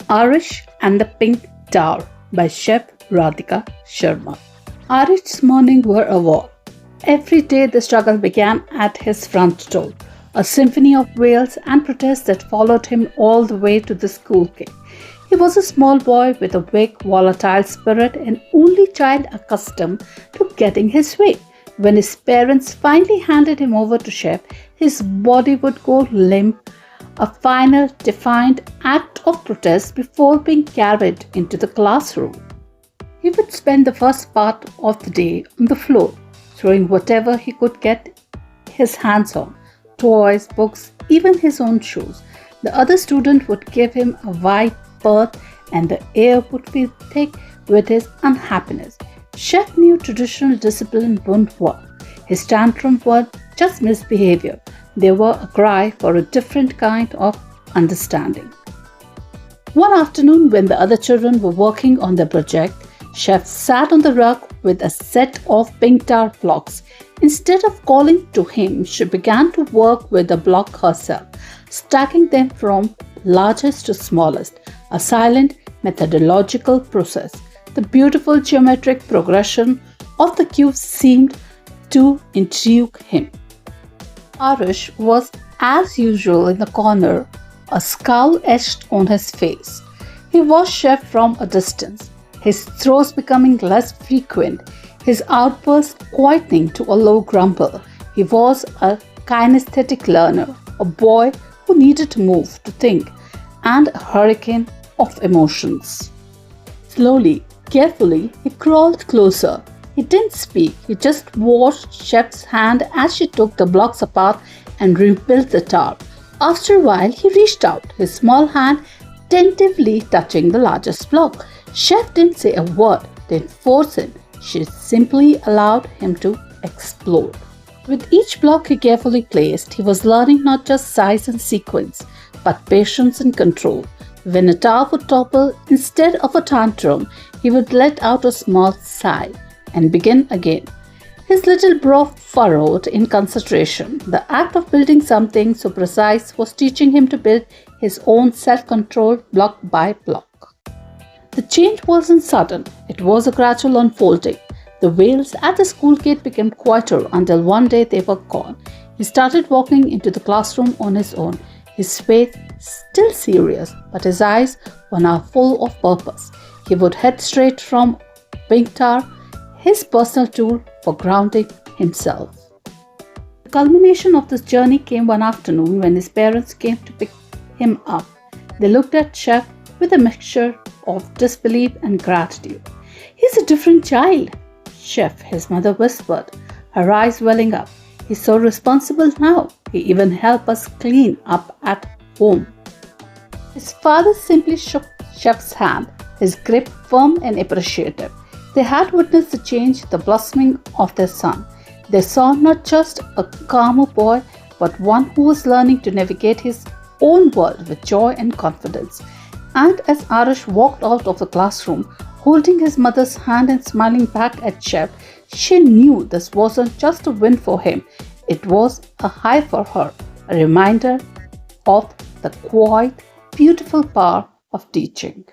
Aarish and the Pink Tower by Sheffradhika Sharma. Aarish's mornings were a war. Every day the struggle began at his front door, a symphony of wails and protests that followed him all the way to the school gate. He was a small boy with a weak, volatile spirit, an only child accustomed to getting his way. When his parents finally handed him over to Sheff, his body would go limp, a final, defiant act of protest before being carried into the classroom. He would spend the first part of the day on the floor, throwing whatever he could get his hands on, toys, books, even his own shoes. The other student would give him a wide berth and the air would be thick with his unhappiness. Sheff knew traditional discipline wouldn't work. His tantrums were just misbehavior. They were a cry for a different kind of understanding. One afternoon, when the other children were working on their project, Sheff sat on the rug with a set of pink tar blocks. Instead of calling to him, she began to work with the block herself, stacking them from largest to smallest, a silent methodological process. The beautiful geometric progression of the cubes seemed to intrigue him. Aarish was, as usual, in the corner, a scowl etched on his face. He watched Sheff from a distance, his throws becoming less frequent, his outbursts quietening to a low grumble. He was a kinesthetic learner, a boy who needed to move, to think, and a hurricane of emotions. Slowly, carefully, he crawled closer. He didn't speak, he just watched Sheff's hand as she took the blocks apart and rebuilt the tower. After a while, he reached out, his small hand tentatively touching the largest block. Sheff didn't say a word, didn't force him. She simply allowed him to explore. With each block he carefully placed, he was learning not just size and sequence, but patience and control. When a tower would topple, instead of a tantrum, he would let out a small sigh and begin again. His little brow furrowed in concentration. The act of building something so precise was teaching him to build his own self-control block by block. The change wasn't sudden, it was a gradual unfolding. The wails at the school gate became quieter until one day they were gone. He started walking into the classroom on his own, his face still serious, but his eyes were now full of purpose. He would head straight from Pink Tower, his personal tool for grounding himself. The culmination of this journey came one afternoon when his parents came to pick him up. They looked at Sheff with a mixture of disbelief and gratitude. "He's a different child, Sheff," his mother whispered, her eyes welling up. "He's so responsible now. He even helped us clean up at home." His father simply shook Sheff's hand, his grip firm and appreciative. They had witnessed the change, the blossoming of their son. They saw not just a calmer boy, but one who was learning to navigate his own world with joy and confidence. And as Aarish walked out of the classroom, holding his mother's hand and smiling back at Sheff, she knew this wasn't just a win for him. It was a high for her, a reminder of the quiet, beautiful power of teaching.